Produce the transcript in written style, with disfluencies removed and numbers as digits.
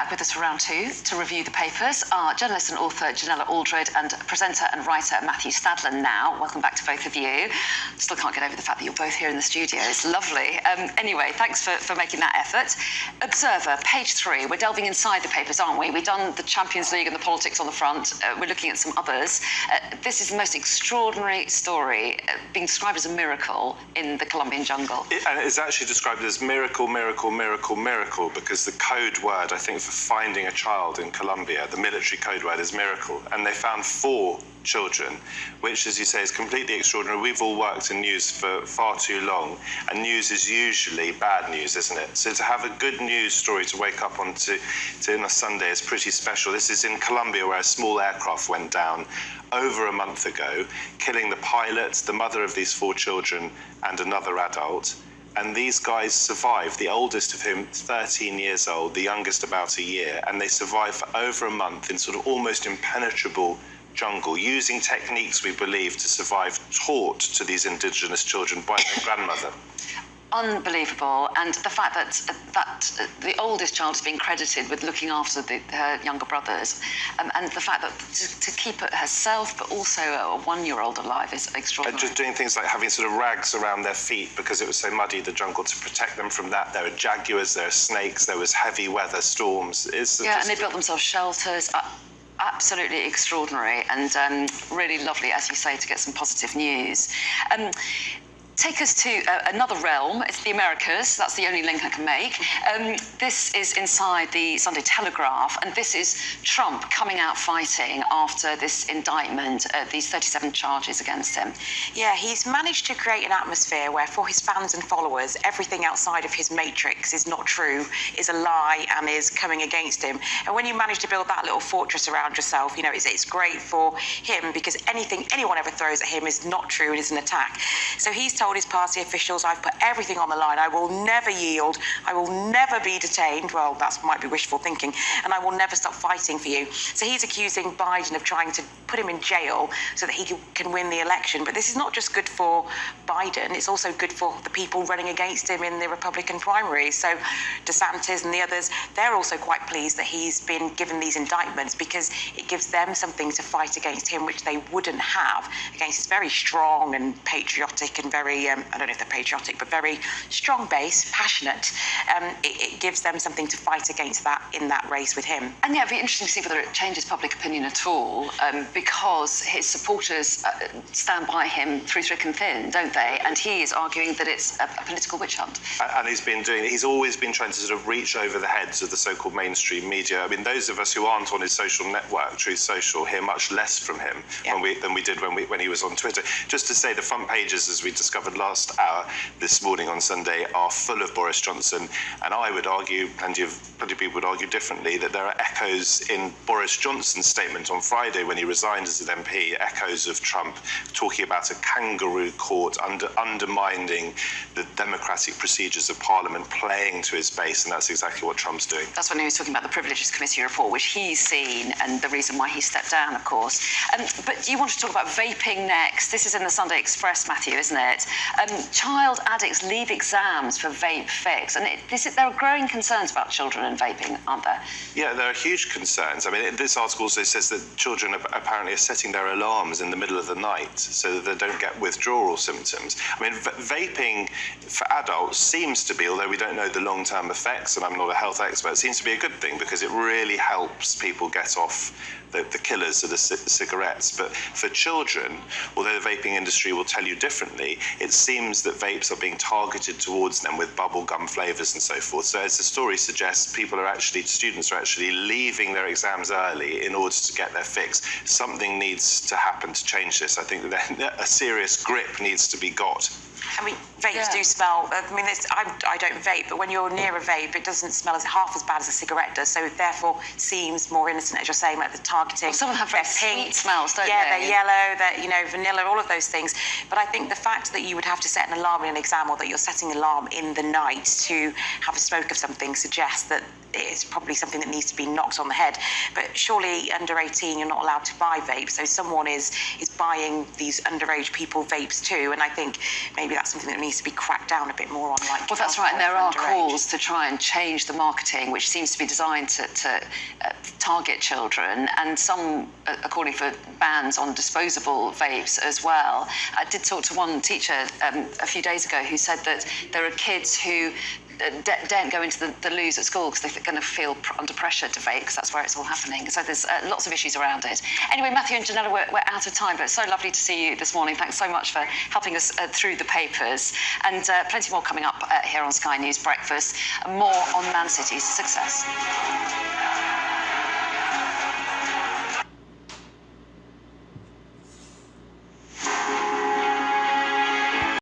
Back with us for round two to review the papers are journalist and author Janella Aldred and presenter and writer Matthew Stadler now. Welcome back to both of you. Still can't get over the fact that you're both here in the studio. It's lovely. Anyway, thanks for making that effort. Observer, page 3. We're delving inside the papers, aren't we? We've done the Champions League and the politics on the front. We're looking at some others. This is the most extraordinary story being described as a miracle in the Colombian jungle. And it's actually described as miracle, miracle, miracle, miracle, because the code word, I think, for finding a child in Colombia, the military code word is miracle. And they found 4 children, which, as you say, is completely extraordinary. We've all worked in news for far too long, and news is usually bad news, isn't it? So to have a good news story to wake up on to on a Sunday is pretty special. This is in Colombia, where a small aircraft went down over a month ago, killing the pilot, the mother of these 4 children, and another adult. And these guys survived, the oldest of whom 13 years old, the youngest about a year, and they survived for over a month in sort of almost impenetrable jungle, using techniques, we believe, to survive, taught to these indigenous children by their grandmother. Unbelievable, and the fact that the oldest child is being credited with looking after her younger brothers, and the fact that to keep herself but also a 1-year-old alive is extraordinary. Just doing things like having sort of rags around their feet because it was so muddy, the jungle, to protect them from that. There were jaguars, there were snakes, there was heavy weather, storms. And they built themselves shelters. Absolutely extraordinary, and really lovely, as you say, to get some positive news. Take us to another realm. It's the Americas. That's the only link I can make. This is inside the Sunday Telegraph, and this is Trump coming out fighting after this indictment, these 37 charges against him. Yeah, he's managed to create an atmosphere where, for his fans and followers, everything outside of his matrix is not true, is a lie, and is coming against him. And when you manage to build that little fortress around yourself, you know, it's great for him, because anything anyone ever throws at him is not true and is an attack. So he's told his party officials, I've put everything on the line. I will never yield. I will never be detained. Well, that might be wishful thinking. And I will never stop fighting for you. So he's accusing Biden of trying to put him in jail so that he can win the election. But this is not just good for Biden. It's also good for the people running against him in the Republican primaries. So DeSantis and the others, they're also quite pleased that he's been given these indictments, because it gives them something to fight against him, which they wouldn't have against his very strong and patriotic and very I don't know if they're patriotic, but very strong base, passionate. It gives them something to fight against that in that race with him. And yeah, it'd be interesting to see whether it changes public opinion at all, because his supporters stand by him through thick and thin, don't they? And he is arguing that it's a political witch hunt. And he's always been trying to sort of reach over the heads of the so-called mainstream media. I mean, those of us who aren't on his social network, Truth Social, hear much less from him than we did when he was on Twitter. Just to say, the front pages, as we discovered last hour this morning on Sunday, are full of Boris Johnson, and I would argue, plenty of people would argue differently, that there are echoes in Boris Johnson's statement on Friday when he resigned as an MP, echoes of Trump talking about a kangaroo court undermining the democratic procedures of Parliament, playing to his base, and that's exactly what Trump's doing. That's when he was talking about the Privileges Committee report, which he's seen, and the reason why he stepped down, of course. But you want to talk about vaping next. This is in the Sunday Express, Matthew, isn't it? Child addicts leave exams for vape fix, and there are growing concerns about children and vaping, aren't there? Yeah, there are huge concerns. I mean, this article also says that children apparently are setting their alarms in the middle of the night so that they don't get withdrawal symptoms. I mean, vaping for adults seems to be, although we don't know the long-term effects, and I'm not a health expert, seems to be a good thing, because it really helps people get off the killers of the cigarettes. But for children, although the vaping industry will tell you differently, it seems that vapes are being targeted towards them with bubblegum flavours and so forth. So as the story suggests, students are actually leaving their exams early in order to get their fix. Something needs to happen to change this. I think that a serious grip needs to be got. I mean, vapes do smell. I mean, I don't vape, but when you're near a vape, it doesn't smell half as bad as a cigarette does. So it therefore seems more innocent, as you're saying, like the targeting. Well, some of them have very sweet smells, don't they? Yeah, they're yellow, they're vanilla, all of those things. But I think the fact that you would have to set an alarm in an exam, or that you're setting an alarm in the night to have a smoke of something, suggests that it's probably something that needs to be knocked on the head. But surely under 18, you're not allowed to buy vapes. So someone is buying these underage people vapes too. And I think maybe that's something that needs needs to be cracked down a bit more on, like. Well, that's right, and there are underage. calls to try and change the marketing, which seems to be designed to target children, and some calling for bans on disposable vapes as well. I did talk to one teacher a few days ago who said that there are kids who daren't go into the loos at school because they're going to feel under pressure to vape, because that's where it's all happening. So there's lots of issues around it. Anyway, Matthew and Janella, we're out of time, but it's so lovely to see you this morning. Thanks so much for helping us through the papers. And plenty more coming up here on Sky News Breakfast. More on Man City's success.